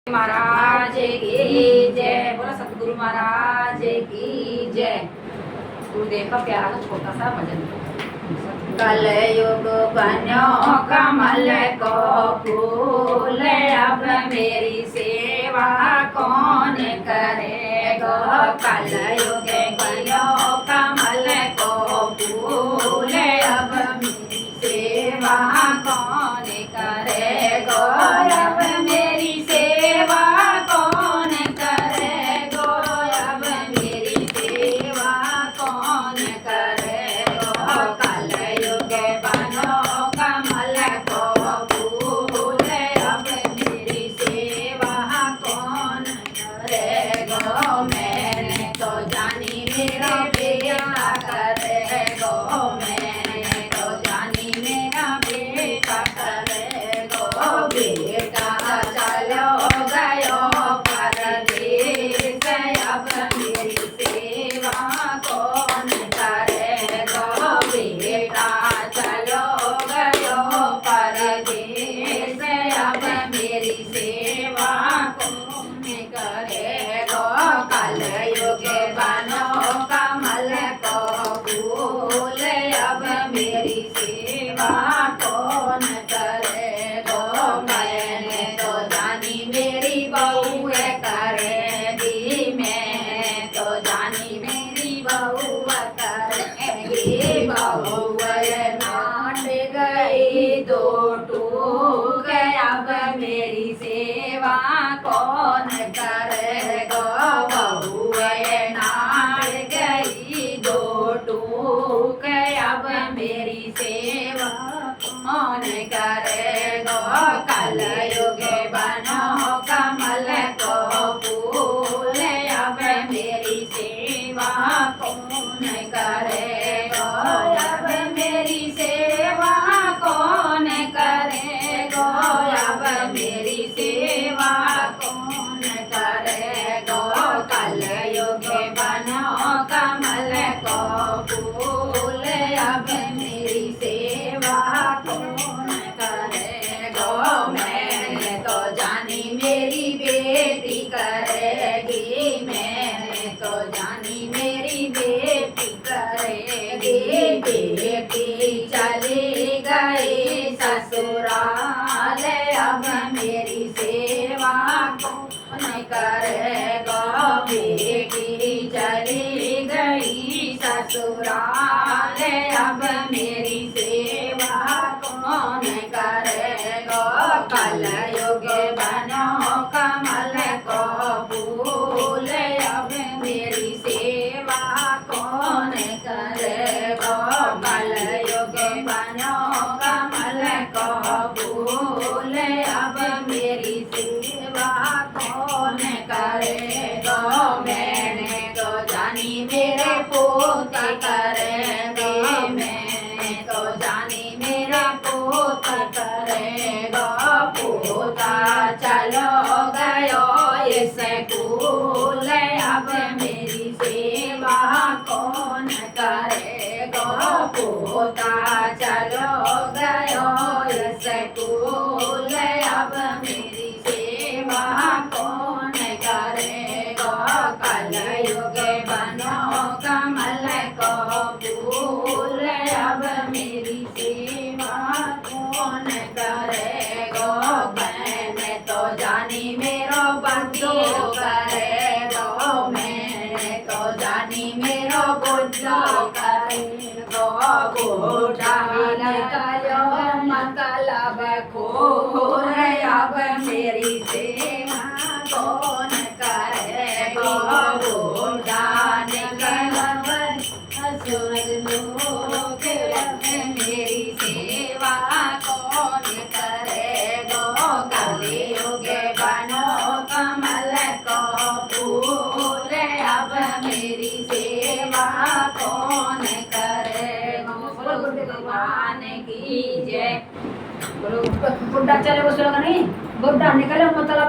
महाराज की जय। बोला सतगुरु महाराज की जय। गुरुदेव का प्यारा सा छोटा सा भजन। कलयुग बनो कमल को फूल, अब मेरी सेवा कौन करेगा। कलयुग बनो कमल को फूल, अब मेरी सेवा कौन करेगा। अब मेरी सेवा कौन करेगा। अब मेरी सेवा कौन करेगा। कलयुग बनो कमल को फूल, अब मेरी सेवा कौन करेगा। मैंने तो जानी मेरा बेटा करेगा। मैंने तो जानी मेरा बेटा करेगा। बेटा चलो गयो परदेस, अब मेरी सेवा कौन करेगा। बेटा चलो गयो परदेस, अब मेरी सेवा कौन करेगा। कलयुग बनो कमल को फूल, अब मेरी सेवा कौन करेगा। मैंने तो जानी मेरी बहू करेगी। मैंने तो जानी मेरी बहू करेगी। बहू नाट गई दो टूक, अब मेरी सेवा कौन करेगा। बहू नाट गई दो टूक, अब मेरी सेवा कौन करेगा। कलयुग बनो कमल को फूल, अब मेरी सेवा कौन करेगा। अब मेरी सेवा कौन करेगा। अब मेरी सेवा कौन करेगा। कलयुग बनो कमल को फूल, अब मेरी सेवा कौन करेगा। मैंने तो जानी मेरी बेटी करेगी। मैंने तो जानी मेरी बेटी करेगी। बेटी चली गई ससुराल, अब मेरी सेवा कौन करेगा। बेटी चली गई ससुराल, अब मेरी सेवा कौन करेगा। कलयुग बनो कमल को फूल, अब मेरी सेवा कौन करेगा। कलयुग बनो कमल को फूल, अब मेरी सेवा कौन करेगा। मैंने तो जानी मेरे पोता करेगा। मैंने तो जानी मेरा पोता करेगा। पोता चलो गयो स्कूल, अब मेरी सेवा कौन करेगा। पोता चलो गयो स्कूल, अब मेरी सेवा कौन करेगा। कलयुग बनो कमल को फूल, अब मेरी सेवा कौन करेगा। मैंने तो जानी मेरो बंदो करेगा। मैंने तो जानी मेरो बुद्धो करेगा। बूढ़ा निकलो मतलब खोर, अब मेरी सेवा कौन करेगा। बूढ़ा निकलो सूरज लोग, मेरी सेवा कौन करेगा। कलयुग बनो कमल को फूल, अब मेरी सेवा कौन करेगा। बोलो गुरु भगवान की जय। बोलो बुढ़ा चले वो सुना नहीं। बुढ़ा निकले मतलब